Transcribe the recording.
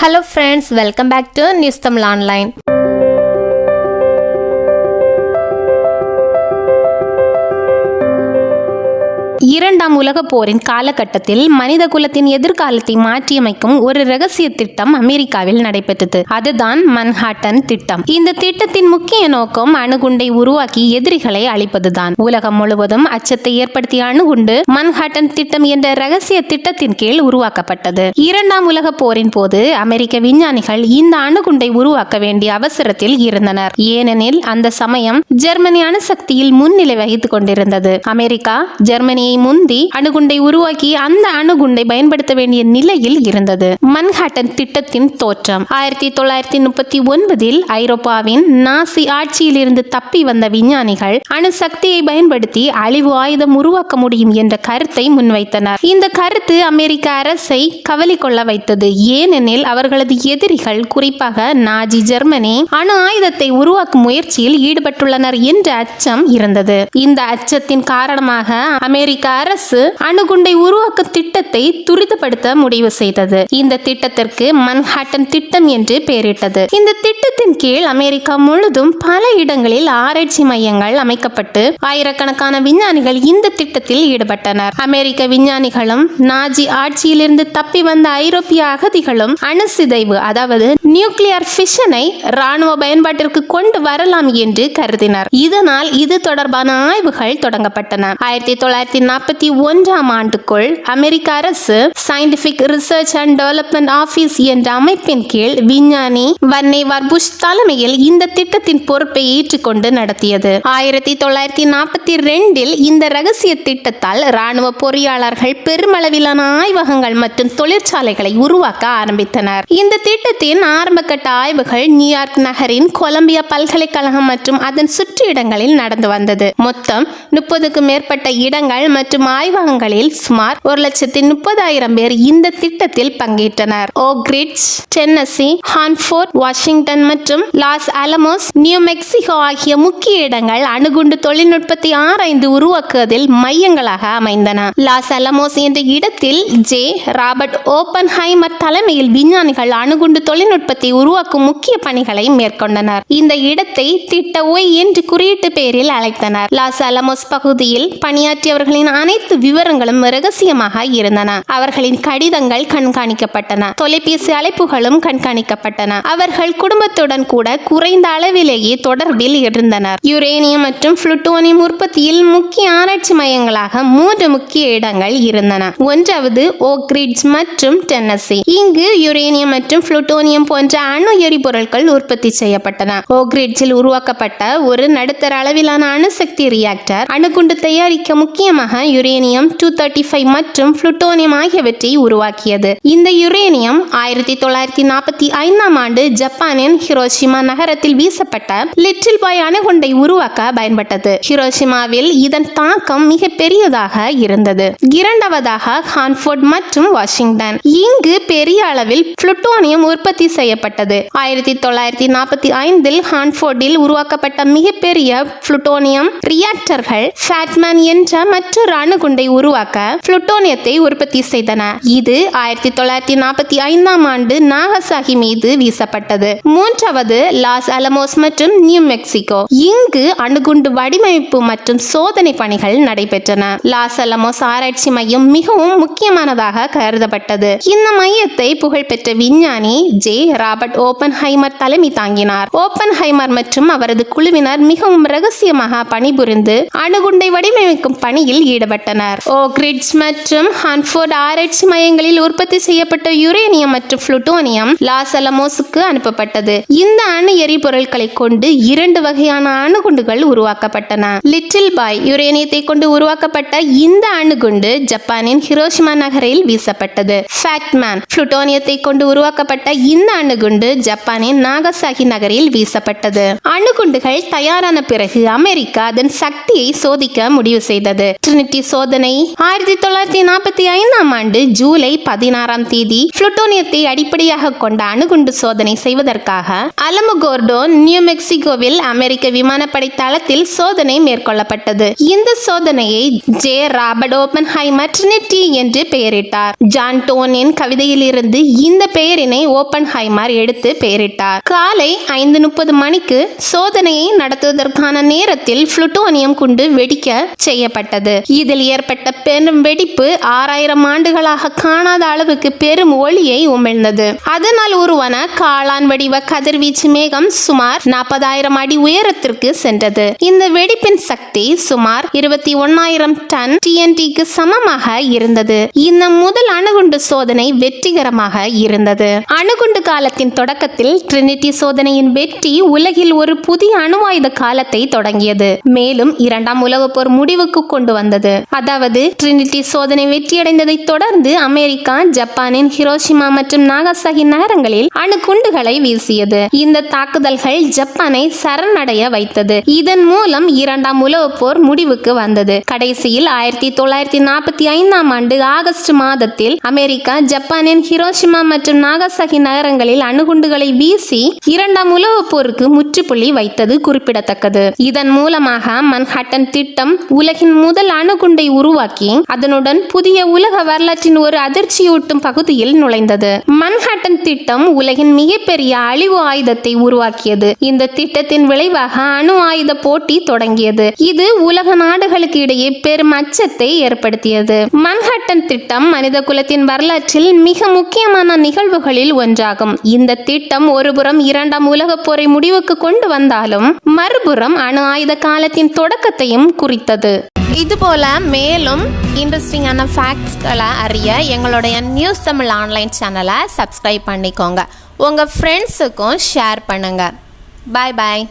Hello friends, welcome back to News Tamil Online. இரண்டாம் உலக போரின் காலகட்டத்தில் மனித குலத்தின் எதிர்காலத்தை மாற்றியமைக்கும் ஒரு ரகசிய திட்டம் அமெரிக்காவில் நடைபெற்றது. அதுதான் மன்ஹாட்டன் திட்டம். இந்த திட்டத்தின் முக்கிய நோக்கம் அணுகுண்டை உருவாக்கி எதிரிகளை அழிப்பதுதான். உலகம் முழுவதும் அச்சத்தை ஏற்படுத்திய அணுகுண்டு மன்ஹாட்டன் திட்டம் என்ற ரகசிய திட்டத்தின் கீழ் உருவாக்கப்பட்டது. இரண்டாம் உலக போரின் போது அமெரிக்க விஞ்ஞானிகள் இந்த அணுகுண்டை உருவாக்க வேண்டிய அவசரத்தில் இருந்தனர். ஏனெனில் அந்த சமயம் ஜெர்மனி அணுசக்தியில் முன்னிலை வகித்துக் கொண்டிருந்தது. அமெரிக்கா ஜெர்மனியை முந்தி அணுகுண்டை உருவாக்கி அந்த அணுகுண்டை பயன்படுத்த வேண்டிய நிலையில் இருந்தது. மன்ஹாட்டன் திட்டத்தின் தோற்றம் 1939 ஐரோப்பாவின் நாசி ஆட்சியில் இருந்து தப்பி வந்த விஞ்ஞானிகள் அணுசக்தியை பயன்படுத்தி அழிவு ஆயுதம் உருவாக்க முடியும் என்ற கருத்தை முன்வைத்தனர். இந்த கருத்து அமெரிக்க அரசை கவலை கொள்ள வைத்தது. ஏனெனில் அவர்களது எதிரிகள், குறிப்பாக நாஜி ஜெர்மனி, அணு ஆயுதத்தை உருவாக்கும் முயற்சியில் ஈடுபட்டுள்ளனர் என்ற அச்சம் இருந்தது. இந்த அச்சத்தின் காரணமாக அமெரிக்க அரசு அணுகுண்டை உருவாக்க திட்டத்தை துரிதப்படுத்த முடிவு செய்தது. இந்த திட்டத்திற்கு மன்ஹாட்டன் திட்டம் என்று பெயரிட்டது. இந்த திட்டத்தின் கீழ் அமெரிக்கா முழுதும் பல இடங்களில் ஆராய்ச்சி மையங்கள் அமைக்கப்பட்டு ஆயிரக்கணக்கான விஞ்ஞானிகள் இந்த திட்டத்தில் ஈடுபட்டனர். அமெரிக்க விஞ்ஞானிகளும் நாஜி ஆட்சியிலிருந்து தப்பி வந்த ஐரோப்பிய அகதிகளும் அணு சிதைவு, அதாவது நியூக்ளியர் ஃபிஷனை ராணுவ பயன்பாட்டிற்கு கொண்டு வரலாம் என்று கருதினர். இதனால் இது தொடர்பான ஆய்வுகள் தொடங்கப்பட்டன. 1941 ஆண்டுக்குள் அமெரிக்க அரசு scientific research and development office என்ற அமைப்பின் கீழ் விஞ்ஞானி வர்னே வர்புஷ் தலைமையில் இந்த திட்டத்தின் பொறுப்பை ஏற்றுக்கொண்டு நடத்தியது. 1942 இந்த ரகசிய திட்டத்தால் ராணுவ பொறியாளர்கள் பெருமளவிலான ஆய்வகங்கள் மற்றும் தொழிற்சாலைகளை உருவாக்க ஆரம்பித்தனர். இந்த திட்டத்தின் ஆரம்பகட்ட ஆய்வுகள் நியூயார்க் நகரின் கொலம்பியா பல்கலைக்கழகம் மற்றும் அதன் சுற்று இடங்களில் நடந்து வந்தது. மொத்தம் 30க்கும் மேற்பட்ட இடங்கள் மற்றும் ஆய்வகங்களில் சுமார் 1,30,000 பேர் இந்த திட்டத்தில் பங்கேற்றனர். Okay ridge, Tennessee, Hanford, Washington மற்றும் லாஸ் அலமோஸ், நியூ மெக்சிகோ ஆகிய முக்கிய இடங்கள் அணுகுண்டு தொழில்நுட்பத்தை ஆராய்ந்து உருவாக்குவதில் மையங்களாக அமைந்தன. லாஸ் அலமோஸ் என்ற இடத்தில் ஜே. ராபர்ட் ஓப்பன்ஹைமர் தலைமையில் விஞ்ஞானிகள் அணுகுண்டு தொழில்நுட்பத்தை உருவாக்கும் முக்கிய பணிகளை மேற்கொண்டனர். இந்த இடத்தை திட்ட ஒய் என்று குறியீட்டு பெயரில் அழைத்தனர். லாஸ் அலமோஸ் பகுதியில் பணியாற்றியவர்களின் அனைத்து விவரங்களும் ரகசியமாக இருந்தன. அவர்களின் கடிதங்கள் கண்காணிக்கப்பட்டன, தொலைபேசி அழைப்புகளும் கண்காணிக்கப்பட்டன. அவர்கள் குடும்பத்துடன் கூட குறைந்த அளவிலேயே தொடர்பில் இருந்தனர். யுரேனியம் மற்றும் புளுட்டோனியம் உற்பத்தியில் முக்கிய ஆராய்ச்சி மையங்களாக 3 முக்கிய இடங்கள் இருந்தன. ஒன்றாவது ஓக் ரிட்ஜ் மற்றும் டென்னசி. இங்கு யுரேனியம் மற்றும் புளுட்டோனியம் போன்ற அணு எரிபொருட்கள் உற்பத்தி செய்யப்பட்டன. ஓக் ரிட்ஜில் உருவாக்கப்பட்ட ஒரு நடுத்தர அளவிலான அணுசக்தி ரியாக்டர் அணுகுண்டு தயாரிக்க முக்கியமாக யுரேனியம் 235 மற்றும் புளுட்டோனியம் ஆகியவற்றை உருவாக்கியது. இந்த யுரேனியம் 1945 ஆண்டு ஜப்பானின் ஹிரோஷிமா நகரத்தில் வீசப்பட்ட லிட்டில் பாய் அணுகுண்டை உருவாக்க பயன்பட்டது. ஹிரோஷிமாவில் இதன் தாக்கம் மிக பெரியதாக இருந்தது. இரண்டாவதாக ஹான்ஃபோர்ட் மற்றும் வாஷிங்டன். இங்கு பெரிய அளவில் புளுட்டோனியம் உற்பத்தி செய்யப்பட்டது. 1945 ஹான்ஃபோர்டில் உருவாக்கப்பட்ட மிகப்பெரிய புளுட்டோனியம் ரியாக்டர்கள் ஃபேட்மேன் என்ற மற்றொரு அணுகுண்டை உருவாக்க புளுட்டோனியத்தை உற்பத்தி செய்தன. இது 1945 ஆண்டு நாகசாகி மீது வீசப்பட்டது. மூன்றாவது லாஸ் அலமோஸ் மற்றும் நியூ மெக்சிகோ. இங்கு அணுகுண்டு வடிவமைப்பு மற்றும் சோதனை பணிகள் நடைபெற்றன. லாஸ் அலமோஸ் ஆராய்ச்சி மையம் மிகவும் முக்கியமானதாக கருதப்பட்டது. இந்த மையத்தை புகழ்பெற்ற விஞ்ஞானி ஜே. ராபர்ட் ஓப்பன்ஹைமர் தலைமை தாங்கினார். ஓப்பன்ஹைமர் மற்றும் அவரது குழுவினர் மிகவும் ரகசியமாக பணிபுரிந்து அணுகுண்டை வடிவமைக்கும் பணியில் ஈடுபட்டனர். ஓக் ரிட்ஜ் மற்றும் ஹான்ஃபோர்ட் ஆராய்ச்சி மையங்களில் உற்பத்தி செய்யப்பட்ட யுரேனியம் மற்றும் புளுட்டோனியம் லாஸ் அலமோஸுக்கு அனுப்பப்பட்டது. இந்த அணு எரிபொருட்களை கொண்டு 2 வகையான அணுகுண்டுகள் உருவாக்கப்பட்டன. லிட்டில் பாய் யுரேனியத்தை கொண்டு உருவாக்கப்பட்ட இந்த அணுகுண்டு ஜப்பானின் ஹிரோஷிமா நகரில் வீசப்பட்டது. ஃபேட்மேன் புளுட்டோனியத்தை கொண்டு உருவாக்கப்பட்ட இந்த அணுகுண்டு ஜப்பானின் நாகசாகி நகரில் வீசப்பட்டது. அணுகுண்டுகள் தயாரான பிறகு அமெரிக்கா அதன் சக்தியை சோதிக்க முடிவு செய்தது. ட்ரினிட்டி ட்ரினிட்டி சோதனை 1945ஆம் ஆண்டு ஜூலை 16ஆம் தேதி புளுட்டோனியத்தை அடிப்படையாக கொண்ட அணுகுண்டு சோதனை செய்வதற்காக அலமோகோர்டோ, நியூ மெக்சிகோவில் அமெரிக்க விமானப்படை தளத்தில் சோதனை மேற்கொள்ளப்பட்டது. இந்த சோதனையை ஜே. ராபர்ட் ஓப்பன்ஹைமர் ட்ரினிட்டி என்று பெயரிட்டார். ஜான் டோனின் கவிதையிலிருந்து இந்த பெயரினை ஓப்பன்ஹைமர் எடுத்து பெயரிட்டார். காலை 5:30 மணிக்கு சோதனையை நடத்துவதற்கான நேரத்தில் புளுட்டோனியம் குண்டு வெடிக்க செய்யப்பட்டது. இதில் ஏற்பட்ட பெரும் வெடிப்பு 6000 ஆண்டுகளாக காணாத அளவுக்கு பெரும் ஒளியை உமிழ்ந்தது. அதனால் உருவான காளான் வடிவ கதிர்வீச்சு மேகம் சுமார் 40,000 அடி உயரத்திற்கு சென்றது. இந்த வெடிப்பின் சக்தி சுமார் 21,000 டன் TNT-க்கு சமமாக இருந்தது. இந்த முதல் அணுகுண்டு சோதனை வெற்றிகரமாக இருந்தது. அணுகுண்டு காலத்தின் தொடக்கத்தில் ட்ரினிட்டி சோதனையின் வெற்றி உலகில் ஒரு புதிய அணுவாயுத காலத்தை தொடங்கியது. மேலும் 2ஆம் உலகப் போர் முடிவுக்கு கொண்டு வந்தது. அதாவது ட்ரினிட்டி சோதனை வெற்றியடைந்ததை தொடர்ந்து அமெரிக்கா ஜப்பானின் ஹிரோஷிமா மற்றும் நாகசாகி நகரங்களில் அணுகுண்டுகளை வீசியது. இந்த தாக்குதல்கள் ஜப்பானை சரணடைய வைத்தது. இதன் மூலம் 2ஆம் உலகப் போர் முடிவுக்கு வந்தது. கடைசியில் 1945ஆம் ஆண்டு ஆகஸ்ட் மாதத்தில் அமெரிக்கா ஜப்பானின் ஹிரோஷிமா மற்றும் நாகசாகி நகரங்களில் அணுகுண்டுகளை வீசி 2ஆம் உலகப் போருக்கு முற்றுப்புள்ளி வைத்தது குறிப்பிடத்தக்கது. இதன் மூலமாக மன்ஹாட்டன் திட்டம் உலகின் முதல் அணுகுண்டை உருவாக்கி அதனுடன் புதிய உலக வரலாற்றின் ஒரு அதிர்ச்சியூட்டும் பகுதியில் நுழைந்தது. மன்ஹாட்டன் திட்டம் உலகின் மிகப்பெரிய அழிவு ஆயுதத்தை உருவாக்கியது. இந்த திட்டத்தின் விளைவாக அணு ஆயுத போட்டி தொடங்கியது. இது உலக நாடுகளுக்கு இடையே பெரும் அச்சத்தை ஏற்படுத்தியது. மன்ஹாட்டன் திட்டம் மனித குலத்தின் வரலாற்றில் மிக முக்கியமான நிகழ்வுகளில் ஒன்றாகும். இந்த திட்டம் ஒருபுறம் 2ஆம் உலகப் போரை முடிவுக்கு கொண்டு வந்தாலும் மறுபுறம் அணு ஆயுத காலத்தின் தொடக்கத்தையும் குறித்தது. இதுபோல மேலும் இன்ட்ரெஸ்டிங்கான ஃபேக்ட்ஸ்களை அறிய எங்களுடைய நியூஸ் தமிழ் ஆன்லைன் சேனலை சப்ஸ்கிரைப் பண்ணிக்கோங்க. உங்கள் ஃப்ரெண்ட்ஸுக்கும் ஷேர் பண்ணுங்கள். பாய் பாய்.